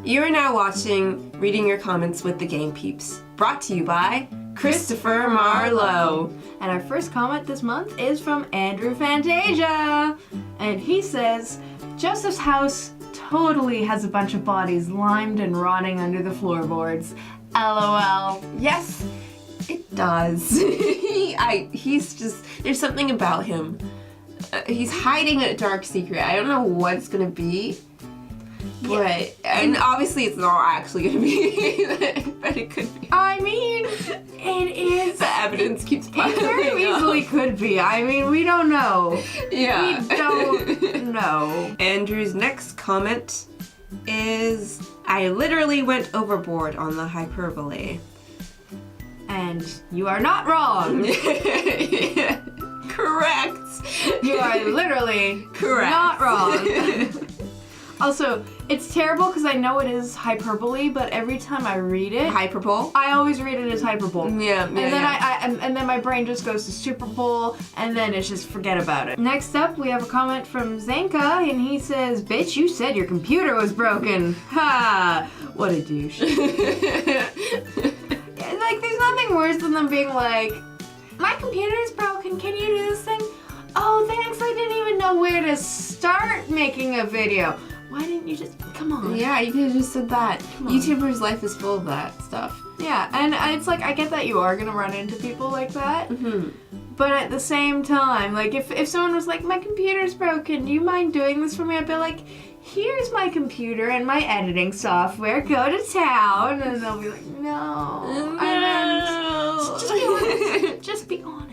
You are now watching Reading Your Comments with the Game Peeps, brought to you by Christopher Marlowe. And our first comment this month is from Andrew Fantasia. And he says, Josef's house totally has a bunch of bodies limed and rotting under the floorboards. LOL. Yes, it does. He's just, there's something about him. He's hiding a dark secret. I don't know what it's gonna be. But, and obviously it's not actually gonna be, but it could be. I mean, it is. The evidence keeps piling It very easily could be. I mean, we don't know. Yeah. We don't know. Andrew's next comment is, I literally went overboard on the hyperbole. And you are not wrong. Yeah. Correct. You are literally correct. Not wrong. Also, it's terrible because I know it is hyperbole, but every time I read it, hyperbole. I always read it as hyperbole. Yeah, and then and then my brain just goes to Super Bowl, and then it's just forget about it. Next up, we have a comment from xenca, and he says, "Bitch, you said your computer was broken." Ha! What a douche. Yeah, like, there's nothing worse than them being like, "My computer is broken. Can you do this thing?" Oh, thanks. I didn't even know where to start making a video. Why didn't you just, come on. Yeah, you could have just said that. YouTuber's life is full of that stuff. Yeah, and it's like, I get that you are going to run into people like that. Mm-hmm. But at the same time, like, if someone was like, my computer's broken, do you mind doing this for me? I'd be like, here's my computer and my editing software, go to town. And they'll be like, no. I meant, just be honest.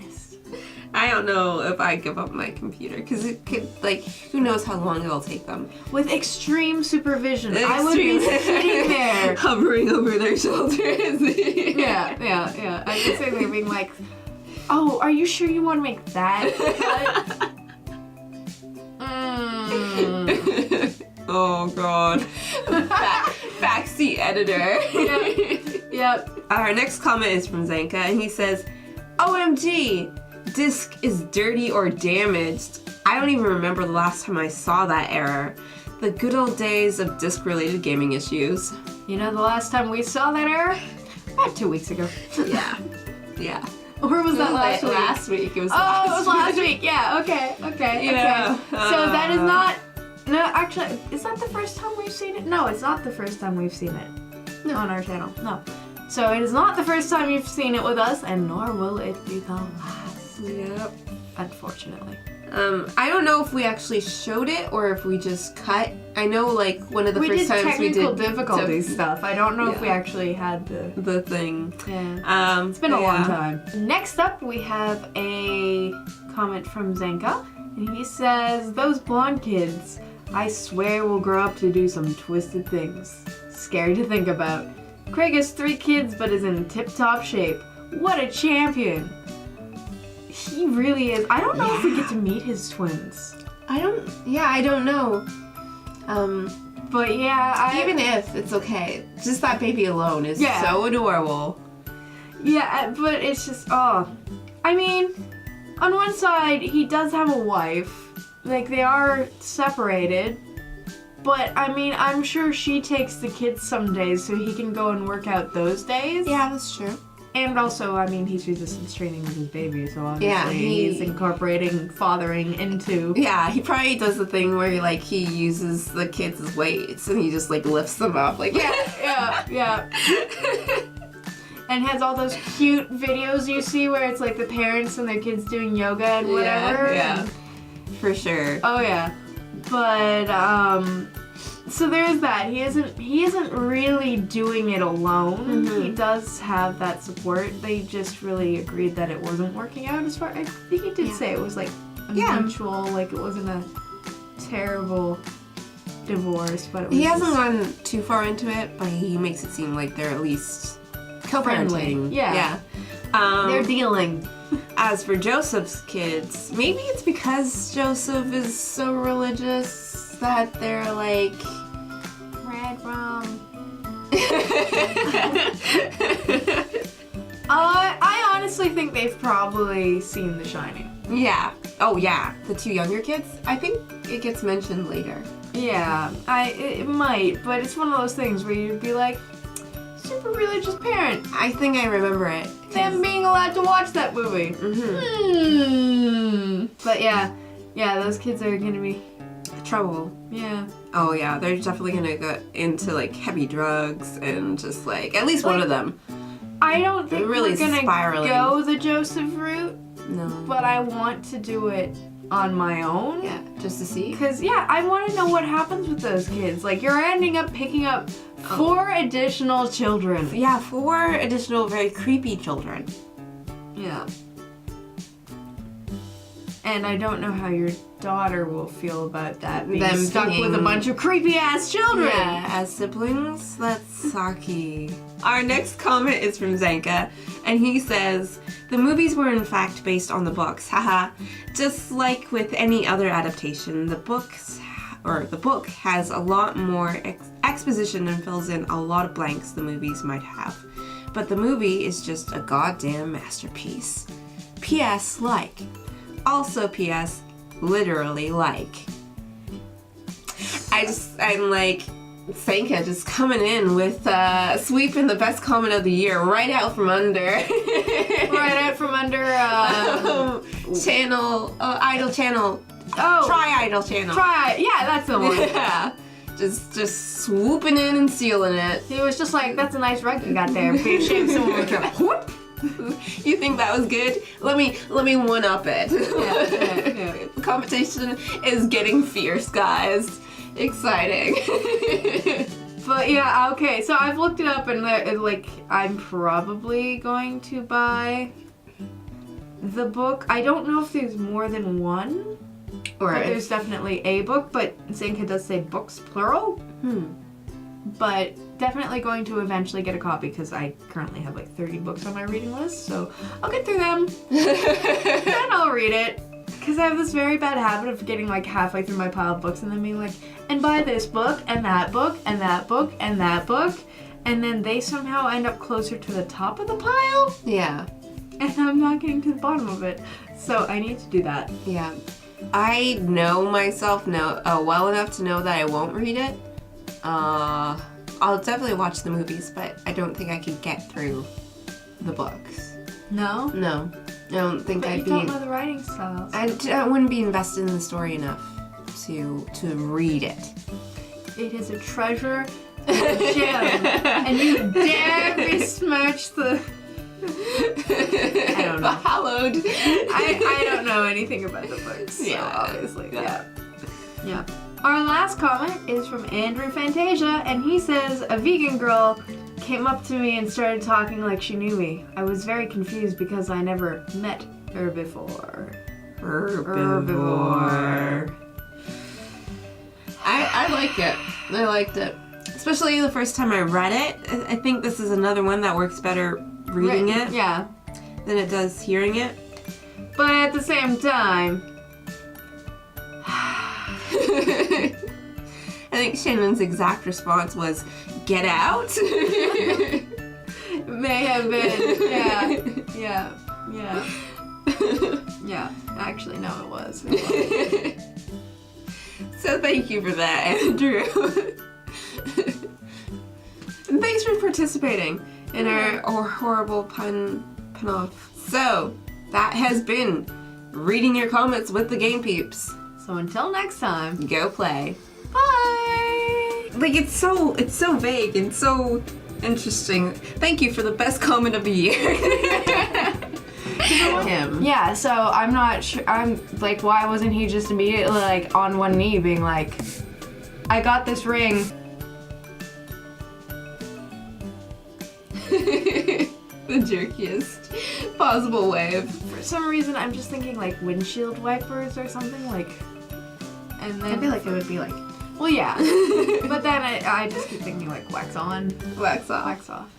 I don't know if I give up my computer, because it could, like, who knows how long it'll take them. With extreme supervision, I would be sitting there. Hovering over their shoulders. Yeah. I would say they're being like, oh, are you sure you want to make that cut? Oh, God. Backseat editor. Yep. Our next comment is from xenca, and he says, OMG! Disc is dirty or damaged. I don't even remember the last time I saw that error. The good old days of disc-related gaming issues. You know the last time we saw that error? About 2 weeks ago. Yeah. Or was that last week? Last week. It was last week. Yeah, okay. Yeah. So that is not... No, actually, is that the first time we've seen it? No, it's not the first time we've seen it on our channel. No. So it is not the first time you've seen it with us, and nor will it be the last. Yep. Unfortunately. I don't know if we actually showed it or if we just cut. I know, like, one of the first times we did technical difficulty stuff. I don't know if we actually had the thing. Yeah. It's been a long time. Next up, we have a comment from xenca, and he says, "Those blonde kids, I swear will grow up to do some twisted things. Scary to think about. Craig has 3 kids, but is in tip-top shape. What a champion." He really is. I don't know if we get to meet his twins. I don't know. But yeah, even if, it's okay. Just that baby alone is so adorable. Yeah, but it's just, I mean, on one side, he does have a wife. Like, they are separated. But, I mean, I'm sure she takes the kids some days so he can go and work out those days. Yeah, that's true. And also, I mean, he's resistance training with his baby, so obviously he's incorporating fathering into... Yeah, he probably does the thing where, like, he uses the kids as weights and he just, like, lifts them up. Like, Yeah. And has all those cute videos you see where it's, like, the parents and their kids doing yoga and whatever. Yeah. For sure. Oh, yeah. But, so there's that. He isn't really doing it alone. Mm-hmm. He does have that support. They just really agreed that it wasn't working out as far... I think he did say it was, like, a mutual, like, it wasn't a terrible divorce, but it was... He hasn't gone too far into it, but he makes it seem like they're at least co-parenting. Yeah. They're dealing. As for Josef's kids, maybe it's because Joseph is so religious that they're like... REDRUM. I honestly think they've probably seen The Shining. Yeah. Oh, yeah. The 2 younger kids? I think it gets mentioned later. Yeah, it might, but it's one of those things where you'd be like, super religious parent. I think I remember it. Them being allowed to watch that movie. But yeah, those kids are gonna be Trouble. Yeah. Oh yeah, they're definitely gonna go into like heavy drugs and just like at least one of them. I don't think really we're gonna spiraling. go the Joseph route, No. but I want to do it on my own. Yeah, just to see. Because, I want to know what happens with those kids. Like, you're ending up picking up 4 additional children. Yeah, 4 additional very creepy children. Yeah. And I don't know how your daughter will feel about that. Being Them stuck being- with a bunch of creepy-ass children. Yeah, as siblings, that's sucky. Our next comment is from Xenca, and he says, the movies were in fact based on the books, haha. Just like with any other adaptation, the book has a lot more exposition and fills in a lot of blanks the movies might have. But the movie is just a goddamn masterpiece. P.S. like. Also P.S. literally like. I'm like, Xenca just coming in with sweeping the best comment of the year right out from under. Right out from under channel, idol channel. Oh, Try idol channel. yeah, that's the one. Yeah. Just swooping in and sealing it. He was just like, that's a nice rug you got there. Be ashamed someone would try. Whoop. You think that was good? Let me one up it. Yeah. The competition is getting fierce, guys. Exciting. But yeah, okay. So I've looked it up, and like I'm probably going to buy the book. I don't know if there's more than one, Or but there's definitely a book. But Xenca does say books plural. But definitely going to eventually get a copy because I currently have like 30 books on my reading list. So I'll get through them, and I'll read it. Because I have this very bad habit of getting like halfway through my pile of books and then being like, and buy this book, and that book, and that book, and that book. And then they somehow end up closer to the top of the pile. Yeah. And I'm not getting to the bottom of it. So I need to do that. Yeah. I know myself well enough to know that I won't read it. I'll definitely watch the movies, but I don't think I could get through the books. No? No. I don't think But I'd you be... don't know the writing styles. I wouldn't be invested in the story enough to read it. It is a treasure and a gem. And you dare besmirch the... I don't know. The hallowed. I don't know anything about the books, so Yeah. obviously. Yeah. Our last comment is from Andrew Fantasia, and he says, a vegan girl came up to me and started talking like she knew me. I was very confused because I never met her before. Herbivore. I like it. I liked it. Especially the first time I read it. I think this is another one that works better reading it Yeah. than it does hearing it. But at the same time... I think Shannon's exact response was, get out? May have been. Yeah. Yeah. Actually, no, it was. So thank you for that, Andrew. And thanks for participating in our horrible pun off. So, that has been Reading Your Comments with the Game Peeps. So until next time, Go play. bye! Like, it's so vague and so interesting. Thank you for the best comment of the year. Him. Yeah, so I'm not sure. I'm like, why wasn't he just immediately like on one knee being like, I got this ring. The jerkiest possible way of. For some reason, I'm just thinking like windshield wipers or something like. And then I feel like it would be like well, yeah, but then I just keep thinking like wax on, wax off. wax off.